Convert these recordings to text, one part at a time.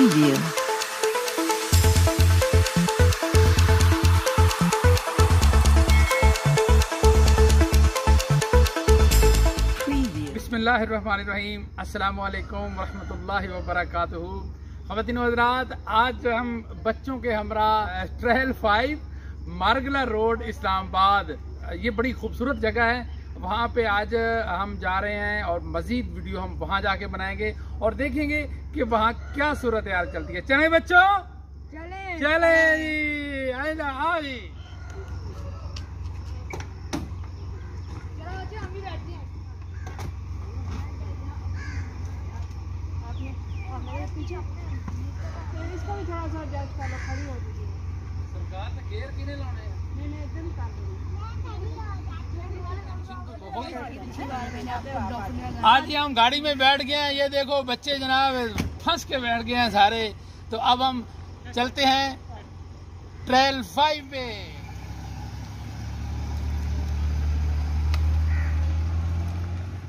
Preview. बिस्मिल्लाहिर्रहमानिर्रहीम। अस्सलामु अलैकुम वरहमतुल्लाहि वबरकातुहू। ख़वातीन व हज़रात, आज हम बच्चों के हमरा ट्रेल 5 मारगला रोड इस्लामाबाद, ये बड़ी खूबसूरत जगह है, वहाँ पे आज हम जा रहे हैं और मज़ीद वीडियो हम वहाँ जाके बनाएंगे और देखेंगे कि वहाँ क्या सूरत यार चलती है। चले बच्चों, चले जी, आए ना आओ जी। इसको भी थोड़ा सा एडजस्ट कर लो, खड़ी हो दीजिए। सरकार ने गेयर किने लाने हैं? नहीं एकदम कर दो। आज हम गाड़ी में बैठ गए हैं, ये देखो बच्चे जनाब फंस के बैठ गए हैं सारे। तो अब हम चलते हैं ट्रेल 5 पे।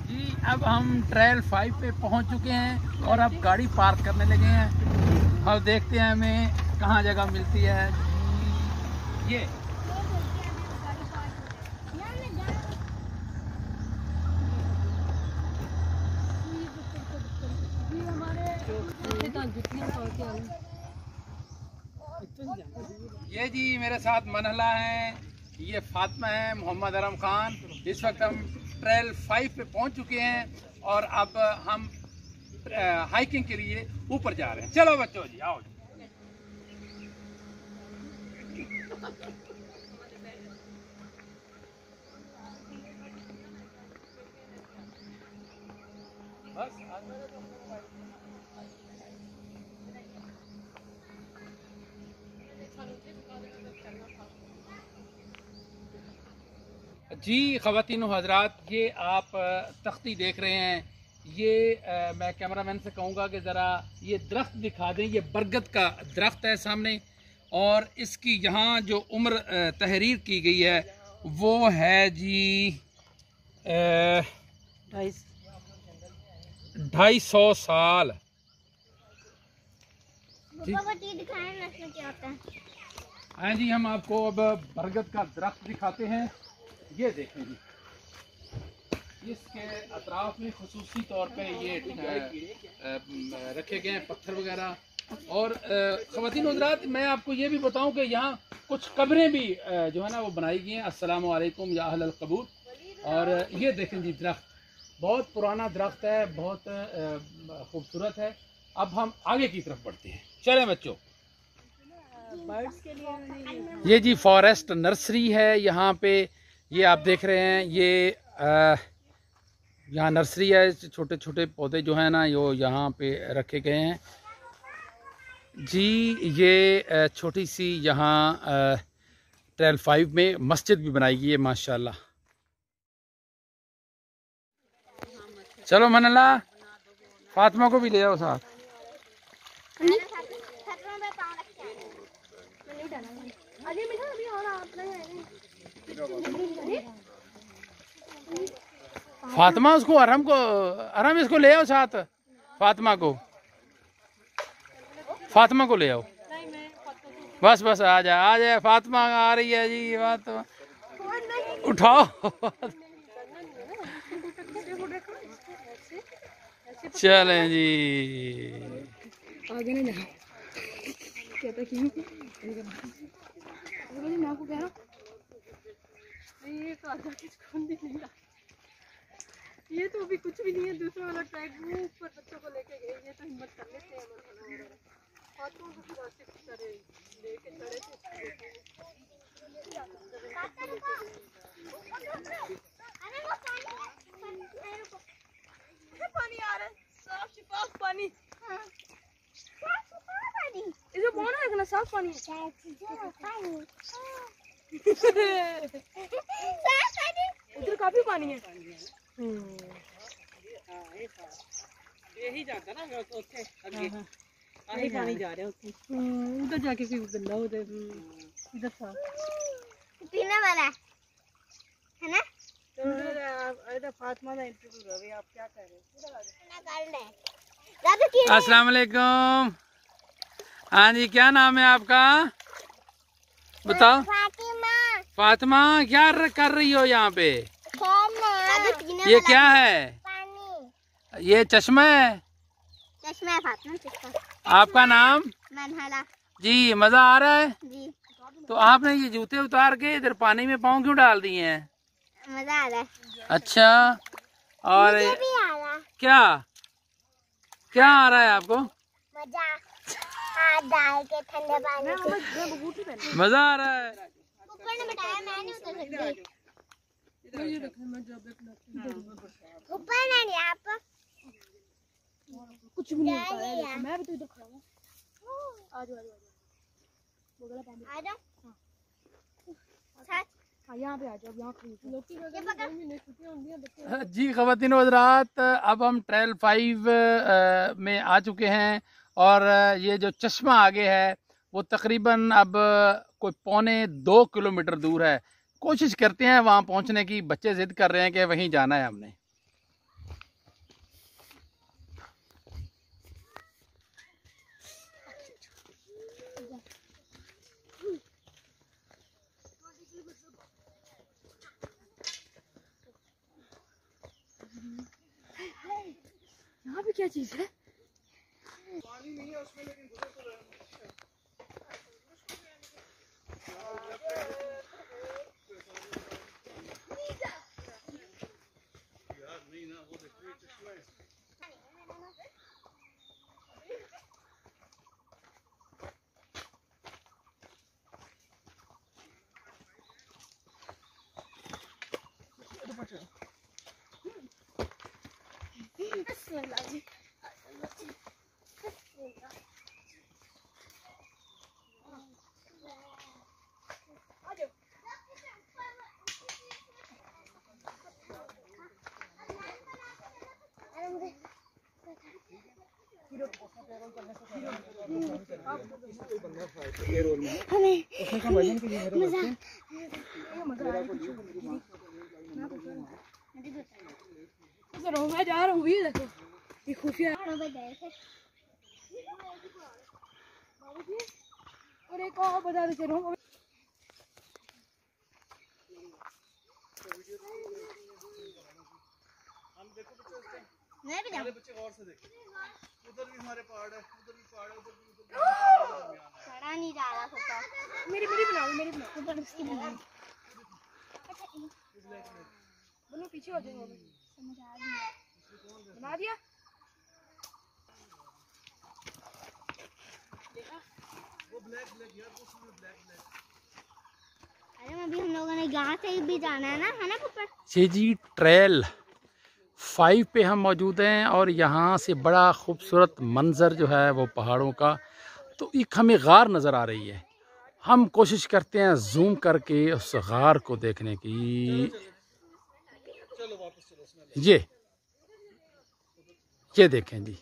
जी अब हम ट्रेल 5 पे पहुंच चुके हैं और अब गाड़ी पार्क करने लगे हैं। अब देखते हैं हमें कहाँ जगह मिलती है। ये जी मेरे साथ मनहला हैं, ये फातिमा है, मोहम्मद अरम खान। इस वक्त हम ट्रेल 5 पे पहुंच चुके हैं और अब हम हाइकिंग के लिए ऊपर जा रहे हैं। चलो बच्चों जी आओ। जी ख़वातीन व हज़रात, ये आप तख्ती देख रहे हैं, ये मैं कैमरामैन से कहूँगा कि ज़रा ये दरख्त दिखा दें। ये बरगद का दरख्त है सामने और इसकी यहाँ जो उम्र तहरीर की गई है वो है जी 250 साल। हाँ जी, हम आपको अब बरगद का दरख्त दिखाते हैं। ये देखें जी, इसके अतराफ में खुसूसी तौर पे ये रखे गए हैं पत्थर वगैरह। और ख़वातीन हज़रात, मैं आपको ये भी बताऊं कि यहाँ कुछ कब्रें भी जो है ना वो बनाई गई हैं। अस्सलामु अलैकुम या अहलल कबूर। और ये देखें जी, दरख्त बहुत पुराना दरख्त है, बहुत खूबसूरत है। अब हम आगे की तरफ बढ़ते हैं। चलें बच्चों। बर्ड्स के लिए ये जी फॉरेस्ट नर्सरी है यहाँ पे, ये आप देख रहे हैं। ये यहाँ नर्सरी है, छोटे छोटे पौधे जो हैं ना यो यहाँ पे रखे गए हैं जी। ये छोटी सी यहाँ ट्रेल 5 में मस्जिद भी बनाई गई है माशाल्लाह। चलो मनला, फातिमा को भी ले आओ साथ। फातिमा उसको अरम इसको ले आओ साथ। फातिमा को ले आओ। बस बस आ जाए फातिमा आ रही है जी। फातिमा उठाओ। चलें जी। आगे नहीं जाओ। कहता क्यों? मैं आपको कह रहा ये तो आधा किसको भी नहीं रहा। ये तो अभी कुछ भी नहीं है। दूसरा वाला ट्रैक वो ऊपर बच्चों को लेके गए। ये तो हिम्मत कर लेते हैं हाथों को करे लेके चढ़े पानी आ रहा है, साफ शिफाफ पानी। इधर कौन है? इतना साफ पानी उधर काफी पानी है। यही जाता ना उधर आगे पानी जा रहा है उधर जाके कोई गंदा उधर इधर साफ पीने वाला है ना। तो फातिमा का इंटरव्यू रहे, आप क्या कह रहे हैं? अस्सलाम वालेकुम। हाँ जी, क्या नाम है आपका? बताओ। फातिमा। फातिमा, क्या कर रही हो यहाँ पे? ये क्या है? पानी। ये चश्मा है? चश्मा है फातिमा, चश्मा। आपका नाम? मनहाला। जी, मजा आ रहा है जी। तो आपने ये जूते उतार के इधर पानी में पाँव क्यों डाल दिए हैं? मजा आ रहा है। अच्छा, और मुझे भी आ रहा है। क्या क्या आ रहा है आपको? मजा, हाथ डाल के ठंडे पानी में। मजा आ रहा है। ऊपर ने बताया, मैं नहीं उतर सकती। ऊपर नहीं, आप कुछ भी नहीं होता है। मैं भी तो इधर खड़ा हूँ। आ जाओ आ जाओ। यहाँ पे आ जाओ, यहाँ जी ख़वातीन व हज़रात, अब हम ट्रेल 5 में आ चुके हैं और ये जो चश्मा आगे है वो तकरीबन अब कोई 1.25 किलोमीटर दूर है। कोशिश करते हैं वहाँ पहुँचने की। बच्चे जिद कर रहे हैं कि वहीं जाना है हमने। यहाँ पे क्या चीज है? पानी नहीं है उसमें, लेकिन गुजर तो रहे हैं। यार नहीं ना, वो देखिए चश्मा है। मैं जा रहा हूँ, देखो ये खुफिया। और एक और बता दे रहा हूँ। मैं भी हमारे बच्चे गौर से देखें, उधर भी हमारे पहाड़ है, उधर भी पहाड़ है, उधर भी खड़ा नहीं जा रहा सकता। मेरी बना दो, मेरी बना ऊपर उसकी बना। बोलो पीछे हो जाओ। समझ आ गया, बना दिया। वो ब्लैक यार, वो उसमें ब्लैक। अरे अभी हम लोगों ने यहाँ से भी जाना है ना ऊपर। जी, ट्रेल 5 पे हम मौजूद हैं और यहाँ से बड़ा खूबसूरत मंज़र जो है वो पहाड़ों का। तो एक हमें गार नज़र आ रही है। हम कोशिश करते हैं जूम करके उस गार को देखने की। ये देखें जी,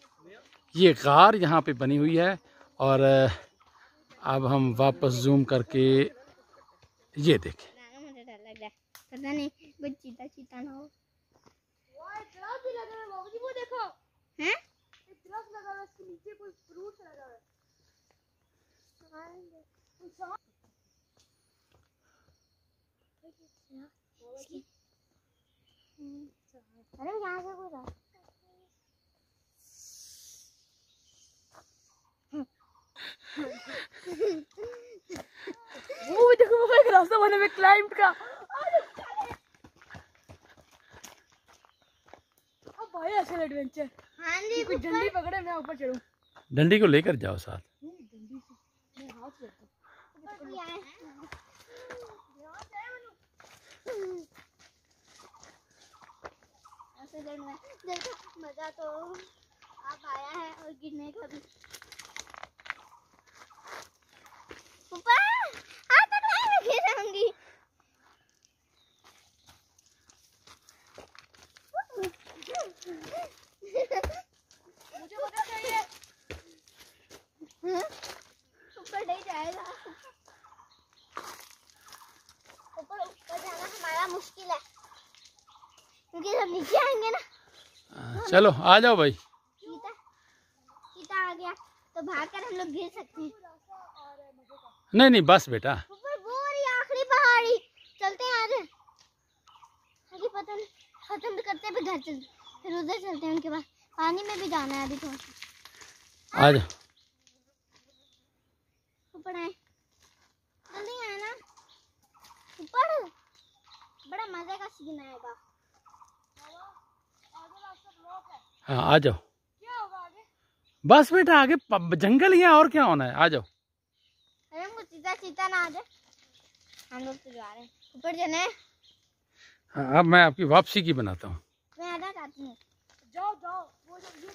ये गार यहाँ पे बनी हुई है और अब हम वापस जूम करके ये देखें। मुझे डर लग रहा है, पता नहीं कोई चीता ना हो। भी लगा है बाबूजी, वो देखो हैं, एक ड्रग लगा है, उसके नीचे कोई फ्रूट लगा है। अरे यहाँ से कोई रास्ता वो भी देखो, वो एक रास्ता बना है क्लाइंब का। अब भाई ऐसा एडवेंचर। हाँ जी, कोई डंडी पकड़े, मैं ऊपर चढ़ूं। डंडी को लेकर जाओ साथ। डंडी से मैं हाथ से ऐसे चढ़ना है। देखो मजा तो आप आया है और गिरने का भी। ऊपर आज तक नहीं गिराऊंगी। मुझे पता चाहिए ऊपर नहीं जाएगा। ऊपर जाना हमारा मुश्किल है क्योंकि सब नीचे आएंगे ना। चलो आ जाओ भाई। चीता आ गया तो भागकर हम लोग गिर सकते हैं। नहीं नहीं बस बेटा, ऊपर वो रही आखिरी पहाड़ी, चलते हैं आगे। अभी पता नहीं खत्म करते भी घर चलते, फिर उधर चलते हैं उनके पास। पानी में भी जाना है अभी थोड़ा। आ जाओ। ऊपर आए, जल्दी आए ना ऊपर, बड़ा मजे का सीन आएगा। हाँ आ जाओ। बस बेटा आगे जंगल ही है और क्या होना है, आ जाओ। अरे हमको चीता चीता ना आ जाए, हम लोग तो जा रहे हैं ऊपर जाने। हाँ अब मैं आपकी वापसी की बनाता हूँ। मैं आना चाहती हूँ। जाओ जाओ, वो जो ये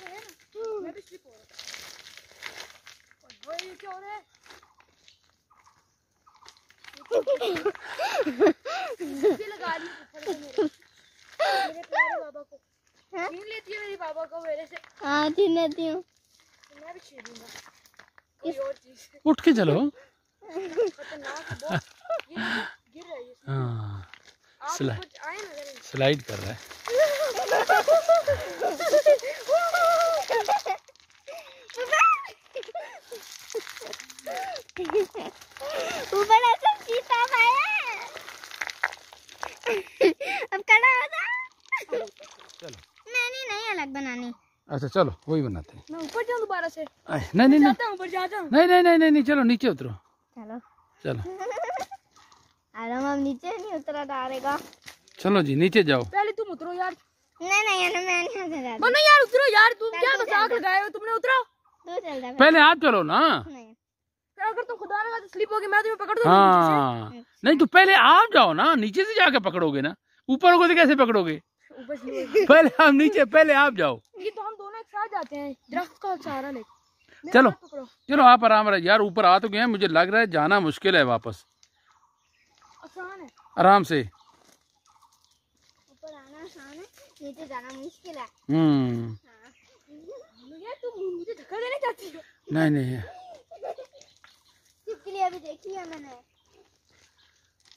है ना, मैं भी स्लिप हो रहा हूँ। ये क्या हो रहा है? ये लगा दी मेरे प्यारे बाबा को। छीन लेती है मेरी बाबा को मेरे से। हाँ छीन लेती हूँ। तो मैं भी छीन लूंगा कोई और चीज। उठ के चलो। खतरनाक है बहुत। ये गिर रही है। हाँ आप कुछ आए ना जरा। स्लाइड कर रहा है। ऊपर ऐसा चीता आया। अब खड़ा हो जा। चलो मैंने नहीं अलग बनानी। अच्छा चलो वही बनाते हैं। मैं ऊपर जाऊं दोबारा से? नहीं नहीं नहीं जाता हूं, ऊपर जाता हूं। नहीं नहीं नहीं नहीं चलो नीचे उतरो। चलो चलो आराम, अब नीचे नहीं उतरा डालेगा। चलो जी नीचे जाओ। पहले तुम उतरो यार। नहीं नहीं मैं नहीं उतरा। मनो यार उतरो यार, तुम क्या मजाक लगाए हो तुमने? उतरो। तू चल जा पहले आप चलो ना। नहीं अगर तुम खुदा ना स्लिप हो गई, मैं तुम्हें पकड़ दूंगी। हाँ नहीं तो पहले आप जाओ ना, नीचे से जाके पकड़ोगे ना, ऊपर होगे तो कैसे पकड़ोगे? ऊपर से पहले आप नीचे, पहले आप जाओ। ये तो हम दोनों एक साथ जाते हैं, दरख्त का सहारा लेके। चलो पकड़ो। चलो आप आराम रहे यार, ऊपर आ तो गए हैं, मुझे लग रहा है जाना मुश्किल है वापस। आसान है आराम से। ऊपर आना आसान है, नीचे जाना मुश्किल है। यार तुम मुझे धक्का देने चाहती हो? नहीं नहीं इसके लिए अभी देखी है मैंने।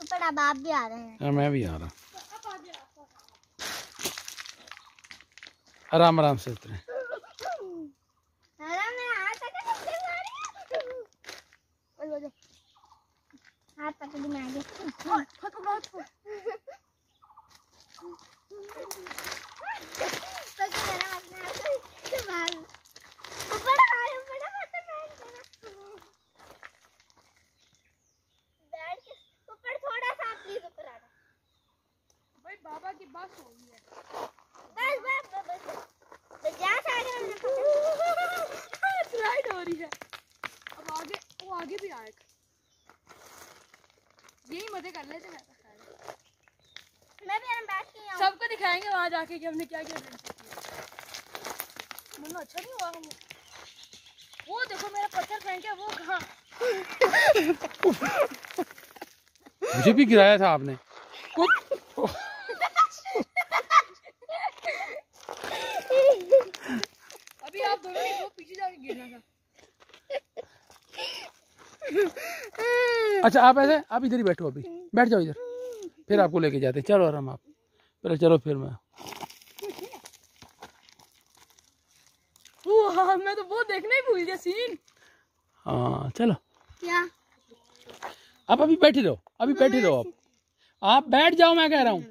ऊपर अब आप भी आ रहे हैं। हाँ, मैं भी आ रहा। आराम आराम से उतरे। हाथ पकड़ में आगे। ऊपर थोड़ा सा प्लीज ऊपर आना। भाई बाबा की बात हो गई है। बस तो जहाँ से आगे हमने स्लाइड हो रही है। अब आगे वो आगे भी आएगा। यही मजे कर लेते हैं। मैं भी बैठ के आऊँ। सबको दिखाएंगे वहां जाके कि हमने क्या क्या किया। मनो अच्छा नहीं हुआ हम। वो देखो मेरा पत्थर फेंका, वो कहाँ? मुझे भी गिराया था आपने। अभी आप दोनों ने वो पीछे जाके गिरना था। अच्छा आप ऐसे, आप इधर ही बैठो, अभी बैठ जाओ इधर, फिर आपको लेके जाते हैं। चलो आराम, आप पहले चलो फिर मैं। हाँ, मैं तो वो देखना ही भूल गया सीन। क्या चलो आप अभी बैठे रहो, अभी बैठे रहो, आप बैठ जाओ, मैं कह रहा हूँ।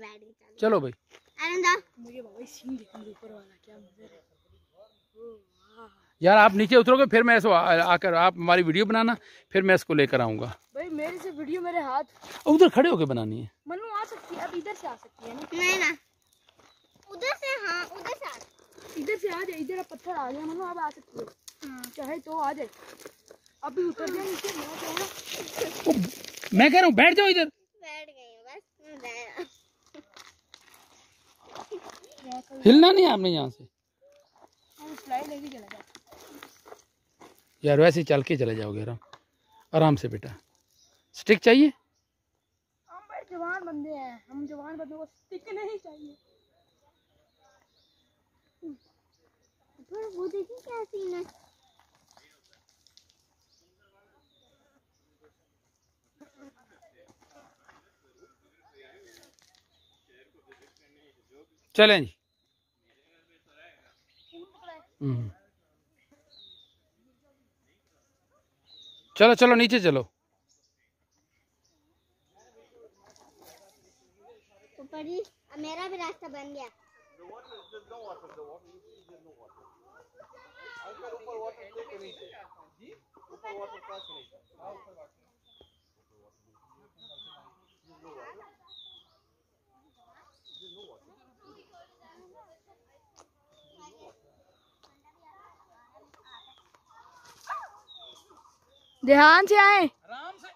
चलो भाई मुझे बाबा सीन देखने ऊपर वाला क्या मजा है। यार आप नीचे उतरोगे फिर मैं ऐसे आकर आप हमारी वीडियो बनाना, फिर मैं इसको लेकर आऊंगा। भाई मेरे से वीडियो मेरे हाथ। उधर खड़े होके बनानी है। मनु आ सकती है, अब इधर से आ सकती है ना? नहीं ना उधर से। हाँ उधर से आ। इधर से आ जाए, इधर अब पत्थर आ गया। मनु अब आ सकती है। चाहे तो आ जाए, अभी उतर जाए नीचे। मैं कह रहा हूँ बैठ जाओ इधर। बैठ गई बस। हिलना नहीं आपने यहाँ से। हम स्लाइड लेके चला जाए। यार वैसे ही चल के चले जाओगे आराम आराम से बेटा। स्टिक चाहिए? हम भाई जवान बंदे हैं, हम जवान बंदों को स्टिक नहीं चाहिए। वो देखिए क्या सीन है। चलें जी। चलो चलो नीचे चलो। ऊपर ही मेरा भी रास्ता बन गया। ध्यान से आए। आराम से,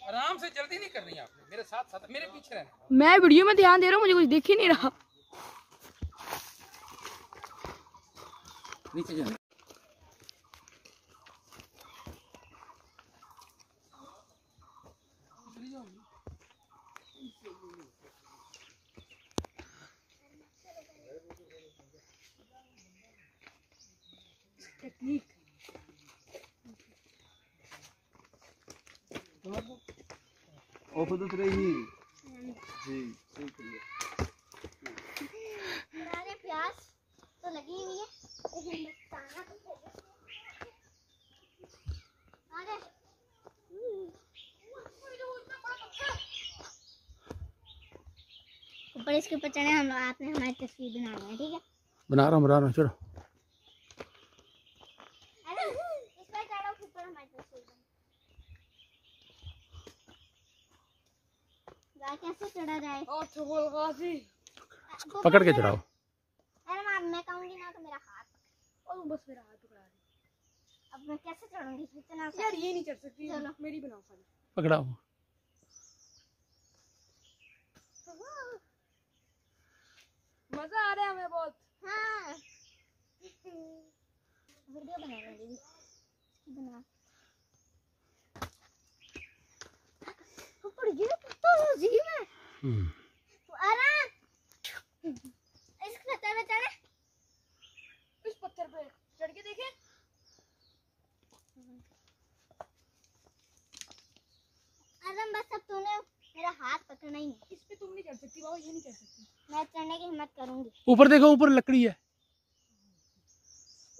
आराम से, जल्दी नहीं करनी आपने। मेरे साथ साथ, मेरे पीछे रहना। मैं वीडियो में ध्यान दे रहा हूँ, मुझे कुछ दिख ही नहीं रहा। नीचे जाना। टेक्निक ओ खुद उतरे ही जी सही करिए। हमारे प्यास तो लगी हुई है, लेकिन बताना तो चाहिए। आगे ऊपर इसके ऊपर चढ़े हम लोग। आपने हमारी तस्वीर बनानी है, ठीक है? बना रहा हूँ, चलो। अरे इस पर चढ़ो, फिर पर हमारी तस्वीर बनानी। कैसे चढ़ा जाए? पकड़ के चढ़ाओ। अरे मैं कहूंगी ना तो मेरा हाथ और बस मेरा हाथ पकड़ा दे। अब मैं कैसे चढ़ूंगी इतना? यार ये नहीं चढ़ सकती। चलो मेरी बनाओ खाली। पकड़ाओ। मजा आ रहा है हमें बहुत। हाँ वीडियो बना रही बना ऊपर गिर तो जी में तो आराम इस पत्थर पे चढ़े। इस पत्थर पे चढ़ के देखे। आराम बस अब तूने मेरा हाथ पकड़ना ही है। इस पे तुम नहीं चढ़ सकती बाबा, ये नहीं चढ़ सकती। मैं चढ़ने की हिम्मत करूंगी। ऊपर देखो, ऊपर लकड़ी है।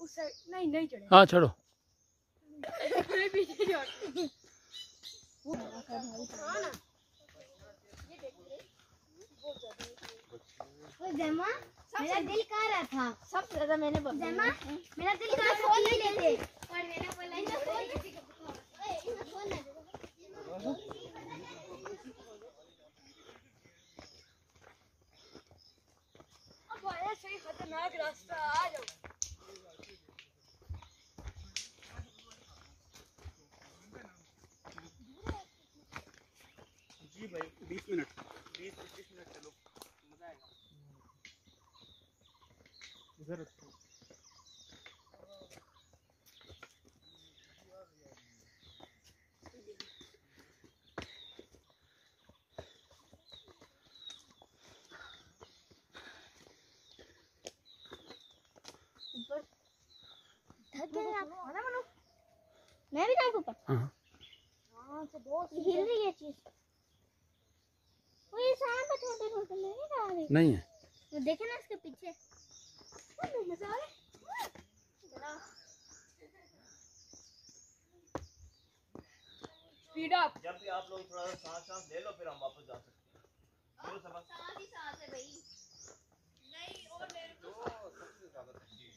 उस साइड नहीं नहीं चढ़े। हाँ चढ़ो। मैं पीछे चढ़। जमा मेरा दिल कह रहा था सबसे ज्यादा मैंने जमा मेरा दिल कह रहा था लेते और मैंने बोला इसे फोन ना अब आया सही खतरनाक रास्ता। आ जाओ। जी भाई 20 मिनट 20-25 मिनट चलो, मजा आएगा। इधर रखो। ऊपर थक गए आप खाना बनो। मैं भी जाऊँ ऊपर? हाँ से बहुत हिल रही है चीज। वो ये सांप छोटे छोटे नहीं जा रहे। नहीं है। वो देखे ना इसके पीछे। मजा आ रहा है। Speed up. जब भी आप लोग थोड़ा सा सांस ले लो, फिर हम वापस जा सकते हैं। सांस ही सांस है भाई। नहीं और मेरे को सबसे ज्यादा ठंडी है।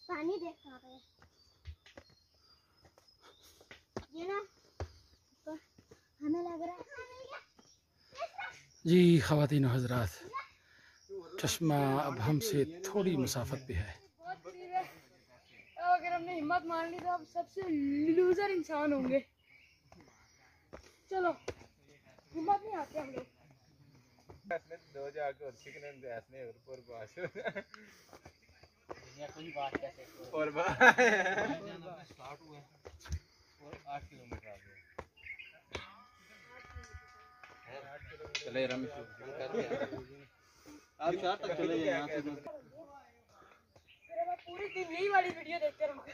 पानी देख कहाँ पे है। ये ना तो हमें लग रहा है जी ख़वातीन हज़रात, चश्मा अब हमसे थोड़ी मुसाफत पे है। अगर हमने हिम्मत मान ली तो अब सबसे लूजर इंसान होंगे। चलो हिम्मत नहीं आती हम लोग। दो जाके और चिकन ऐसने ऊपर बाश या कोई बात कैसे और स्टार्ट हुआ और 8 किलोमीटर आ गए। 8 किलोमीटर चले रमेश आप शहर तक चले जाए यहाँ से। पूरी दिन यही वाली वीडियो देखते रहूंगा।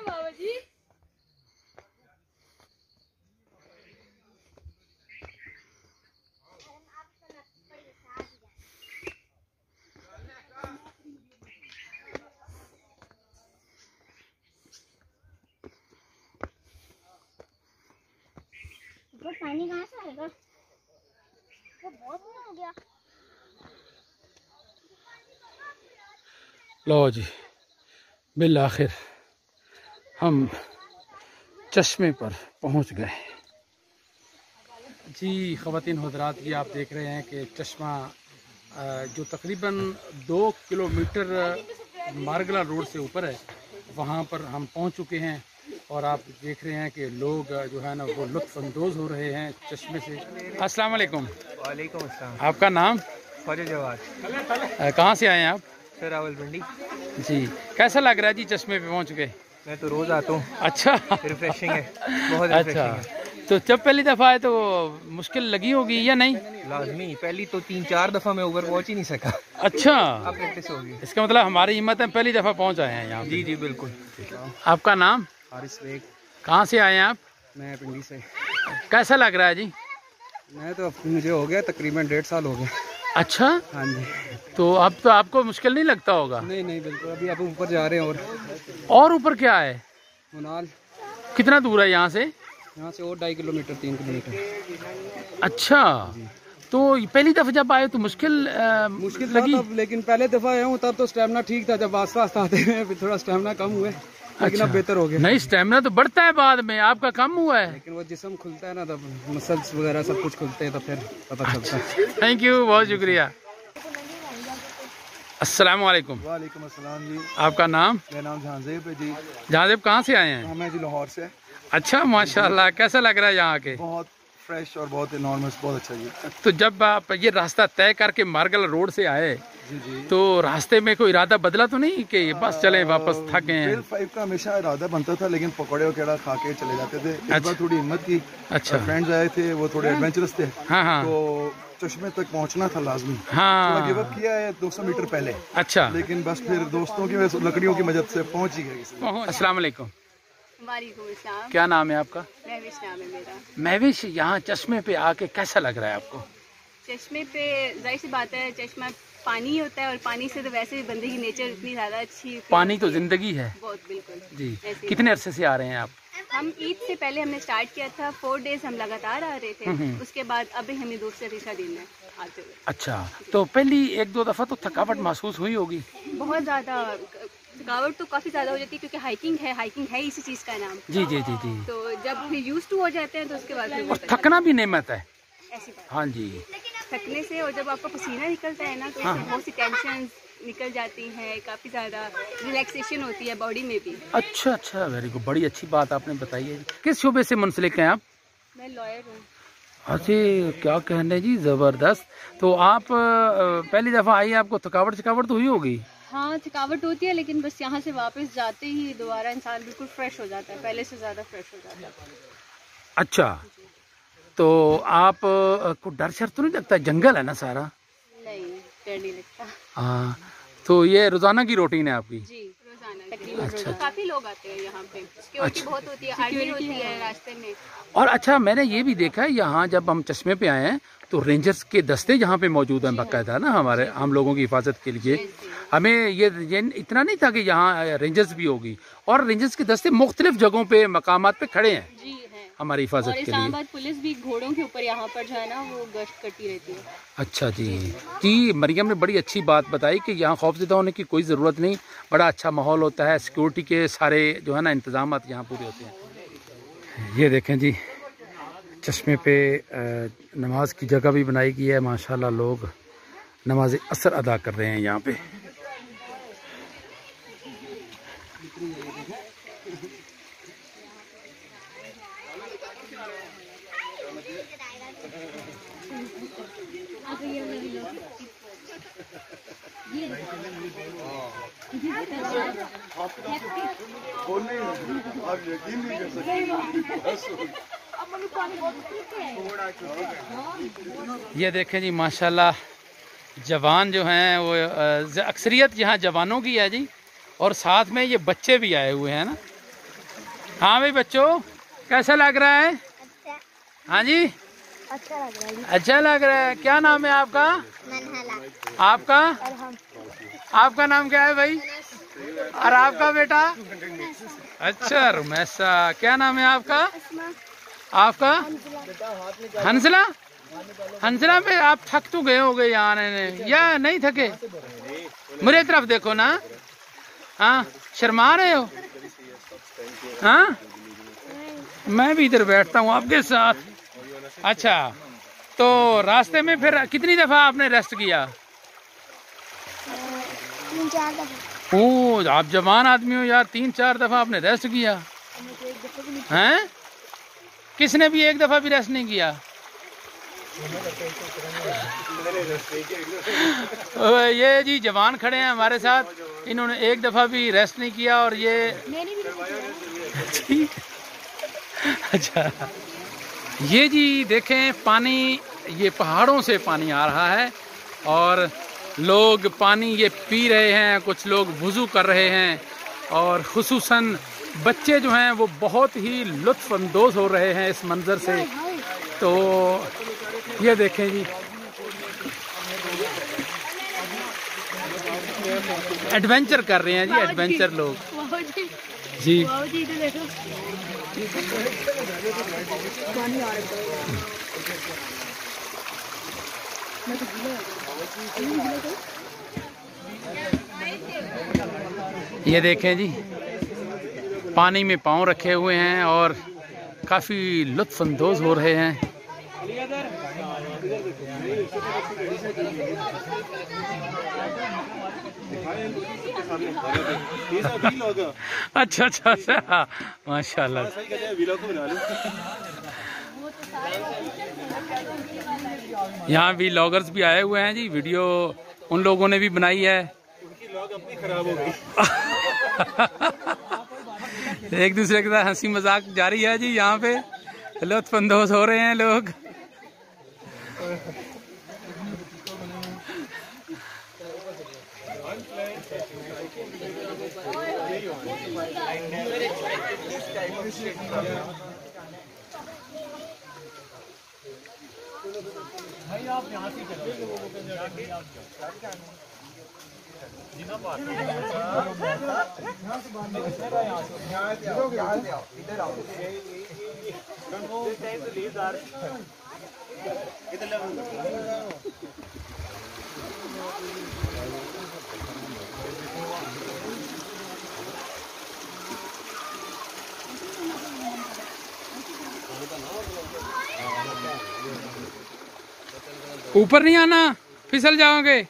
बाबा जी पानी कहाँ से आएगा? तो बहुत बड़ा हो गया। लो जी, बिल आखिर हम चश्मे पर पहुंच गए जी। ख़वातीन हज़रात, ये आप देख रहे हैं कि चश्मा जो तकरीबन 2 किलोमीटर मारगला रोड से ऊपर है, वहाँ पर हम पहुँच चुके हैं। और आप देख रहे हैं कि लोग जो है ना वो लुत्फ़अंदोज़ हो रहे हैं चश्मे से। अस्सलाम वालेकुम। वालेकुम अस्सलाम। आपका नाम? ख्वाजा जवाद। कहाँ से आए हैं आप? सर रावलपिंडी। जी, कैसा लग रहा है जी चश्मे पे पहुँच गए? मैं तो रोज़ आता हूँ। अच्छा, रिफ्रेशिंग है, बहुत अच्छा। रिफ्रेशिंग है। तो जब पहली दफ़ा आए तो मुश्किल लगी होगी या नहीं? लाजमी, पहली तो 3-4 दफ़ा मैं ऊपर पहुँच ही नहीं सका। अच्छा, अब प्रैक्टिस होगी। इसका मतलब हमारी हिम्मत है, पहली दफ़ा पहुँच आए हैं यहाँ। जी जी बिल्कुल। आपका नाम? हारिस बेग। कहाँ से आए हैं आप? मैं पिंडी से। कैसा लग रहा है जी? मैं तो मुझे हो गया तकरीबन 1.5 साल हो गया। अच्छा, हाँ जी। तो अब तो आपको मुश्किल नहीं लगता होगा? नहीं नहीं बिल्कुल, अभी आप ऊपर जा रहे हैं। और ऊपर क्या है? मुनाल। कितना दूर है यहाँ से? यहाँ से और 2.5 किलोमीटर 3 किलोमीटर। अच्छा, तो पहली दफ़ा जब आए तो मुश्किल लगी? तब, लेकिन पहले दफ़ा आया हूँ तब तो स्टेमिना ठीक था। जब आस्ता आस्ता आते हैं फिर थोड़ा स्टेमिना कम हुआ है, लेकिन अब बेहतर हो गया। नहीं, स्टेमिना तो बढ़ता है बाद में, आपका कम हुआ है। लेकिन वो जिस्म खुलता है ना, तब मसल्स वगैरह सब कुछ खुलते हैं, तो फिर पता चलता है। थैंक यू, बहुत शुक्रिया। अस्सलाम वालेकुम। वालेकुम अस्सलाम जी। आपका नाम? मेरा नाम जहांजेब है जी। जहांजेब, कहाँ से आए हैं? मैं जी लाहौर से। अच्छा, माशाल्लाह, कैसा लग रहा है यहाँ के? बहुत फ्रेश और बहुत इनॉर्मस, बहुत अच्छा जी। तो जब आप ये रास्ता तय करके मारगल रोड से आए जी जी। तो रास्ते में कोई इरादा बदला तो नहीं कि बस चले वापस, थक गए हैं? रेल 5 का हमेशा इरादा बनता था, लेकिन पकौड़े वगैरह खा के चले जाते थे। इस अच्छा। बार थोड़ी हिम्मत की। अच्छा। फ्रेंड्स आए थे, वो थोड़े एडवेंचरस थे। हाँ हाँ तो चश्मे तक पहुंचना था लाजमी। हाँ। गिव अप किया है 200 मीटर पहले, अच्छा, लेकिन बस फिर दोस्तों की लकड़ियों की मदद से पहुंच ही गए। अस्सलाम वालेकुम। वालेकुम अस्सलाम। क्या नाम है आपका? महविश नाम है मेरा। महविश, यहाँ चश्मे पे आके कैसा लग रहा है आपको? चश्मे पे जाहिर सी बात है, चश्मा पानी होता है और पानी से तो वैसे भी बंदे की नेचर इतनी ज़्यादा अच्छी। पानी तो जिंदगी है। बहुत, बिल्कुल जी। ऐसे ही। कितने अरसे से आ रहे हैं आप? हम ईद से पहले हमने स्टार्ट किया था, 4 डेज हम लगातार आ रहे थे। उसके बाद अभी हमें दूसरा तीसरा दिन है आते हुए। अच्छा, तो पहली 1-2 दफा तो थकावट महसूस हुई होगी? बहुत ज़्यादा थकावट तो काफ़ी ज़्यादा हो जाती है, क्योंकि हाइकिंग है इसी चीज़ का नाम। जी जी जी जी। तो जब फिर यूज टू हो जाते हैं तो उसके बाद फिर और थकना भी नेमत है। ऐसी बात हाँ जी। थकने से, और जब आपका पसीना निकलता है ना तो उससे बहुत सी टेंशन निकल जाती हैं, काफ़ी ज़्यादा रिलैक्सेशन होती है बॉडी में भी। अच्छा अच्छा, वेरी गुड, बड़ी अच्छी बात आपने बताई है। किस शोबे से मुंसलिक हैं आप? मैं लॉयर हूँ। अच्छे, क्या कहने जी, ज़बरदस्त। तो आप पहली दफ़ा आई, आपको थकावट तो हुई होगी? हाँ, थकावट होती है, लेकिन बस यहाँ से वापस जाते ही दोबारा इंसान बिल्कुल फ्रेश हो जाता है, पहले से ज़्यादा फ्रेश हो जाता है। अच्छा, तो आप को डर शर तो नहीं लगता? जंगल है ना सारा? नहीं, डर नहीं लगता। हाँ, तो ये रोजाना की रूटीन है आपकी? जी, रोजाना तकरीबन। अच्छा। काफ़ी लोग आते हैं यहाँ पे, सिक्योरिटी बहुत होती है, आर्मी होती है रास्ते में। और अच्छा, मैंने ये भी देखा है यहाँ जब हम चश्मे पे आए हैं तो रेंजर्स के दस्ते यहाँ पे मौजूद हैं बाकायदा ना, हम लोगों की हिफाजत के लिए। हमें ये इतना नहीं था कि यहाँ रेंजर्स भी होगी, और रेंजर्स के दस्ते मुख्तलिफ जगहों पे मकामात पे खड़े हैं जी हैं, हमारी हिफाजत के लिए। इस्लामाबाद पुलिस भी घोड़ों के ऊपर यहाँ पर जो है ना वो गश्त करती रहती है। अच्छा जी जी। मरियम ने बड़ी अच्छी बात बताई कि यहाँ खौफजदा होने की कोई ज़रूरत नहीं, बड़ा अच्छा माहौल होता है, सिक्योरिटी के सारे जो है ना इंतजाम यहाँ पूरे होते हैं। ये देखें जी, चश्मे पे नमाज की जगह भी बनाई गई है, माशाल्लाह लोग नमाज असर अदा कर रहे हैं यहाँ पे। बोलने आप यकीन नहीं कर सकते। ये देखें जी माशाल्लाह, जवान जो हैं वो अक्सरियत यहाँ जवानों की है जी, और साथ में ये बच्चे भी आए हुए हैं ना। हाँ भाई बच्चों, कैसा लग रहा है? हाँ जी, अच्छा लग रहा है। अच्छा लग रहा है। क्या नाम है आपका? मनहला। आपका? आपका नाम क्या है भाई? और आपका बेटा? अच्छा रुमैसा। क्या नाम है आपका? आपका? हंसला। हंसला पे आप थक तो गए हो गए यहाँ आने, या नहीं थके? मेरे तरफ देखो ना। हाँ, शर्मा रहे हो? हाँ, मैं भी इधर बैठता हूँ आपके साथ। अच्छा, तो रास्ते में फिर कितनी दफा आपने रेस्ट किया? 3-4 दफा। ओ, आप जवान आदमी हो यार, 3-4 दफा आपने रेस्ट किया हैं? किसने भी एक दफा भी रेस्ट नहीं किया? ये जी जवान खड़े हैं हमारे साथ, इन्होंने एक दफा भी रेस्ट नहीं किया। और ये अच्छा, ये जी देखें पानी, ये पहाड़ों से पानी आ रहा है और लोग पानी ये पी रहे हैं, कुछ लोग वुज़ू कर रहे हैं, और खुसूसन बच्चे जो हैं वो बहुत ही लुत्फ़ अंदोज़ हो रहे हैं इस मंज़र से। तो ये देखें जी, एडवेंचर कर रहे हैं जी, एडवेंचर लोग जी। ये देखें जी, पानी में पाँव रखे हुए हैं और काफ़ी लुत्फ़ अंदोज़ हो रहे हैं। अच्छा अच्छा अच्छा, माशाल्लाह। यहाँ भी व्लॉगर्स भी आए हुए हैं जी, वीडियो उन लोगों ने भी बनाई है। उनकी व्लॉग अपनी खराब हो गई। एक दूसरे के साथ हंसी मजाक जारी है जी, यहाँ पे लुत्फ़ अंदोज़ हो रहे हैं लोग। भाई आप यहाँ से चलो। ऊपर नहीं आना, फिसल जाओगे।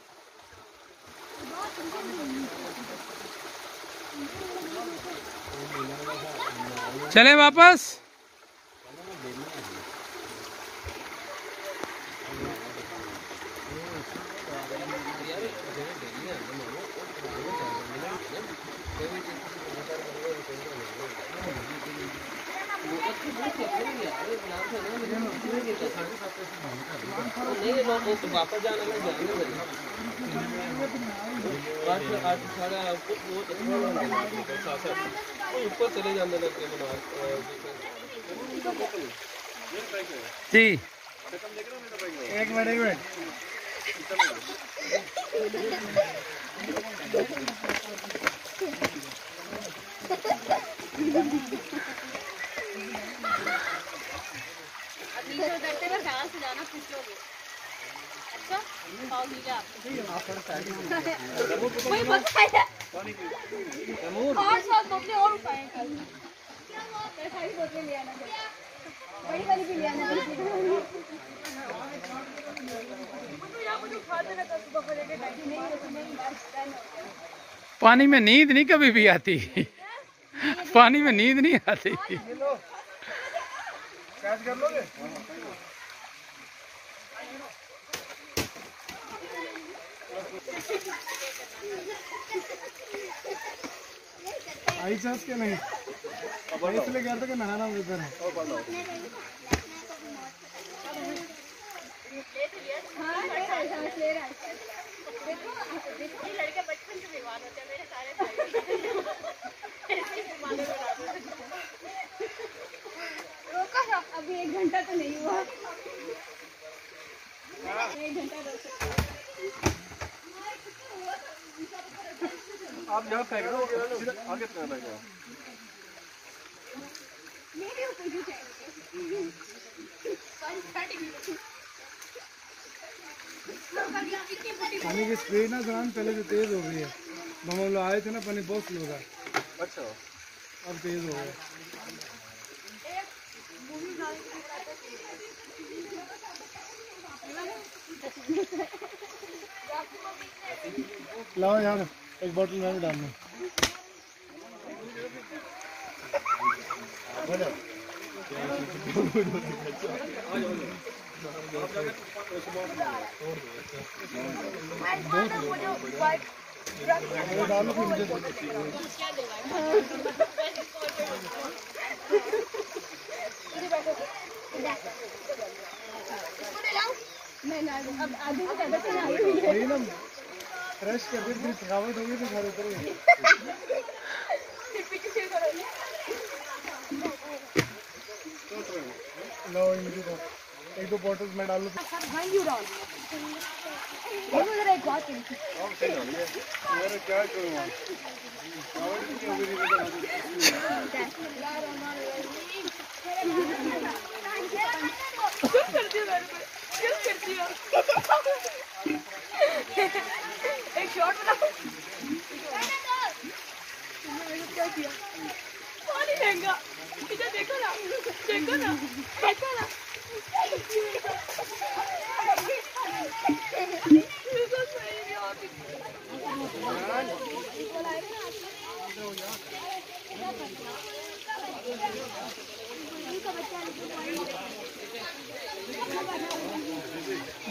चले वापस। वापस जाना लग ऊपर चले जाने लग जी। एक मिनट और साथ बोतलें और उठाएं कल। सारी बोतलें ले आना, बड़ी वाली भी ले आना। पानी में नींद नहीं कभी भी आती। पानी में नींद नहीं आती। कैच कर लोगे? आई चांस के नहीं, इसलिए कहते हैं कि नहाना उधर है। लड़के बचपन से बीमार होते हैं, मेरे सारे भाई अभी 1 घंटा तो नहीं हुआ, 1 घंटा आप यहाँ फेंक दो, आगे फेंक दो। पानी की स्पीड ना जान पहले से तेज हो गई है। हम लोग आए थे ना, पानी बहुत स्लो था, अच्छा अब तेज हो गया। लाओ यार, एक बोतल में भी डालना। डालो फिर मुझे वही ना, फ्रेश कर दे, फिर थकावट होगी तो घर उतरेंगे। लो मुझे दो, 1-2 बॉटल्स में डालो। मेरे क्या करूँ एक शॉट बना, क्या किया? पानी महंगा, इधर देखो ना, देखो ना, देखो ना।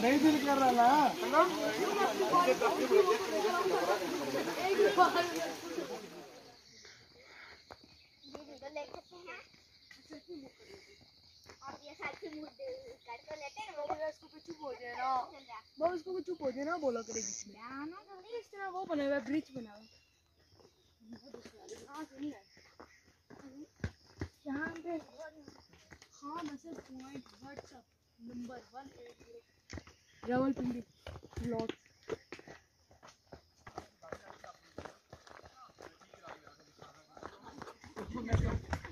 नहीं दिल कर रहा ना। उसको चुप हो जाए ना, बोला करे बीच में इस तरह वो बना हुआ ब्रिज बना हुआ यहाँ पे। हाँ बस point WhatsApp number 180 Rawalpindi blog.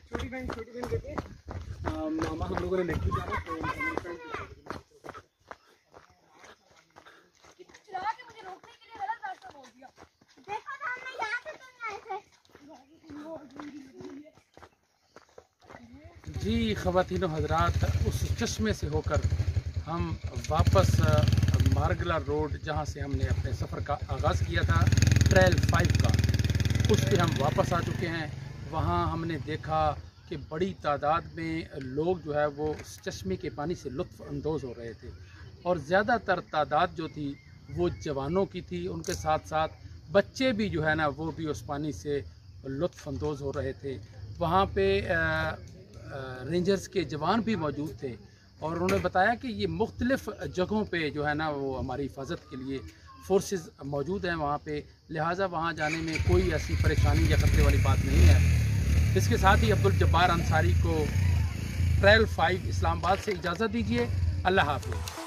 छोटी बहन देखे मामा हम लोगों ने लेके जाना तो मुझे रोकने के लिए गलत रास्ता बोल दिया। देखो तो हमने यहाँ से तो नहीं आए थे। जी ख़वातीनो हज़रात, उस चश्मे से होकर हम वापस मार्गला रोड, जहाँ से हमने अपने सफ़र का आगाज़ किया था ट्रेल 5 का, उस पे हम वापस आ चुके हैं। वहाँ हमने देखा कि बड़ी तादाद में लोग जो है वो उस चश्मे के पानी से लुत्फ़ अंदोज़ हो रहे थे, और ज़्यादातर तादाद जो थी वो जवानों की थी। उनके साथ साथ बच्चे भी जो है ना वो भी उस पानी से लुत्फ़ अंदोज़ हो रहे थे। वहाँ पे रेंजर्स के जवान भी मौजूद थे, और उन्होंने बताया कि ये मुख्तलिफ़ जगहों पे जो है ना वो हमारी हिफाजत के लिए फोर्सेस मौजूद हैं वहाँ पे, लिहाजा वहाँ जाने में कोई ऐसी परेशानी या खतरे वाली बात नहीं है। इसके साथ ही अब्दुल जब्बार अंसारी को ट्रेल 5 इस्लामाबाद से इजाज़त दीजिए। अल्लाह हाफ़िज़।